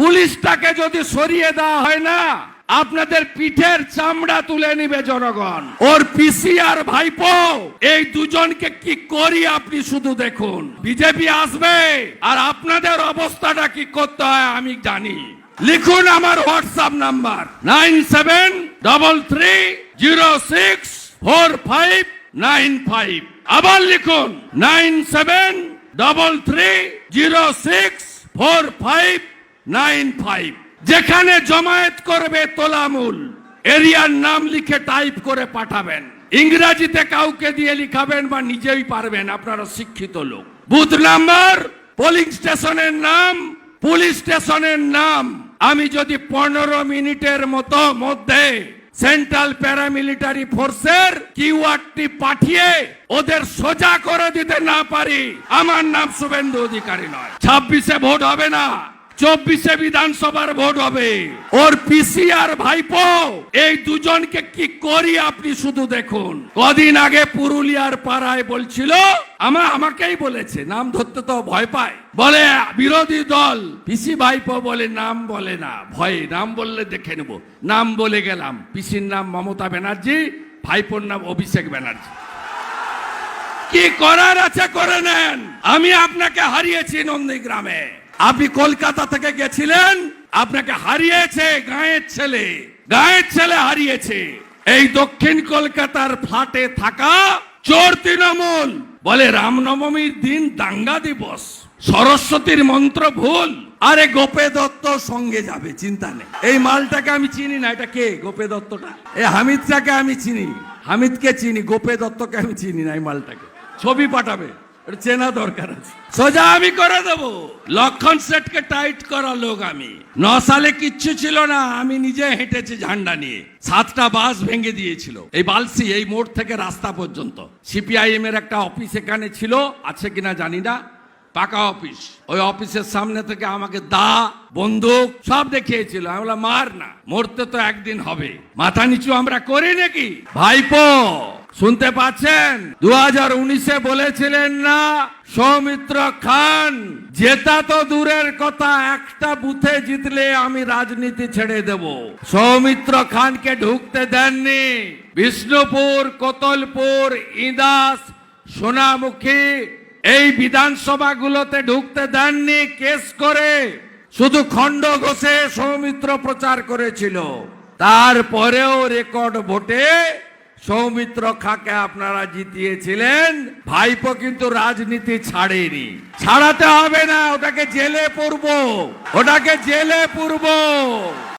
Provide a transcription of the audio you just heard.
পুলিশটাকে যদি সরিয়ে দেওয়া হয় না, আপনাদের পিঠের চামড়া তুলে নিবে জনগণ। ওর পিসি আর ভাইপো এই দুজনকে কি করি আপনি শুধু দেখুন। বিজেপি আসবে আর আপনাদের অবস্থাটা কি করতে হয় আমি জানি। লিখুন আমার হোয়াটসঅ্যাপ নাম্বার 9733064595। আবার লিখুন 9733064595। যেখানে জমায়েত করবে তোলামূল এরিয়ার নাম লিখে টাইপ করে পাঠাবেন। ইংরেজিতে কাউকে দিয়ে লিখাবেন বা নিজেই পারবেন, আপনারা শিক্ষিত লোক। বুথ নাম্বার, পোলিং স্টেশনের নাম, পুলিশ স্টেশনের নাম। আমি যদি 15 মিনিটের মধ্যে সেন্ট্রাল প্যারামিলিটারি ফোর্সের কিওয়ার্ডটি পাঠিয়ে ওদের সোজা করে দিতে না পারি, আমার নাম শুভেন্দু অধিকারী নয়। 26-এ ভোট হবে না, 24-এ বিধানসভার ভোট হবে। ওর পিসি আর ভাইপো এই দুজনকে কি করি আপনি শুধু দেখুন। কদিন আগে পুরুলিয়ার পাড়ায় বলছিল, আমাকেই বলেছে, নাম ধরতে তো ভয় পায়, বলে বিরোধী দল পিসি ভাইপো বলে নাম বলে না, ভয়ে নাম বললে দেখে নেব। নাম বলে গেলাম, পিসির নাম মমতা ব্যানার্জি, ভাইপোর নাম অভিষেক ব্যানার্জি। কি করার আছে করে নেন। আমি আপনাকে হারিয়েছি নন্দীগ্রামে, আপনি কলকাতা থেকে গেছিলেন, আপনাকে হারিয়েছে গাঁয়ের ছেলে হারিয়েছে। এই দক্ষিণ কলকাতার ফ্ল্যাটে থাকা চোর তৃণমূল বলে রামনবমীর দিন দাঙ্গা দিবস, সরস্বতীর মন্ত্র ভুল। আরে গোপে দত্ত সঙ্গে যাবে, চিন্তা নেই। এই মালটাকে আমি চিনি না, এটা কে গোপে দত্তটা? এই হামিদটাকে আমি চিনি, হামিদকে চিনি, গোপে দত্তকে আমি চিনি না। এই মালটাকে ছবি পাঠাবে, চেনা দরকার আছে। সোজা আমি করে দেবো। লক্ষণ সেটকে টাইট করা লোক আমি। 9 সালে কিচ্ছু ছিল না, আমি নিজে হেঁটেছি ঝান্ডা নিয়ে। 7টা বাস ভেঙে দিয়েছিল এই বালসি, এই মোড় থেকে রাস্তা পর্যন্ত। সিপিআইএম এর একটা অফিস এখানে ছিল, আছে কিনা জানি না, পাকা অফিস। ওই অফিসের সামনে থেকে আমাকে বন্দুক সব দেখিয়েছিল। আমি বললাম মার না, মরতে তো একদিন হবে, মাথা নিচু আমরা করি নাকি? ভাইপো শুনতে পাচ্ছেন? 2019-এ বলেছিলেন না সৌমিত্র খান জেতা তো দূরের কথা, একটা বুথে জিতলে আমি রাজনীতি ছেড়ে দেব। সৌমিত্র খানকে ঢুকতে দেননি। বিষ্ণুপুর, কোতলপুর, ইদাস, সোনামুখী এই বিধানসভাগুলোতে ঢুকতে দেননি কেস করে। শুধু খণ্ড ঘোষে সৌমিত্র প্রচার করেছিল। তারপরেও রেকর্ড ভোটে সৌমিত্র খাকে আপনারা জিতিয়েছিলেন। ভাইপো কিন্তু রাজনীতি ছাড়েনি, ছাড়াতে হবে না, ওটাকে জেলে পুরবো।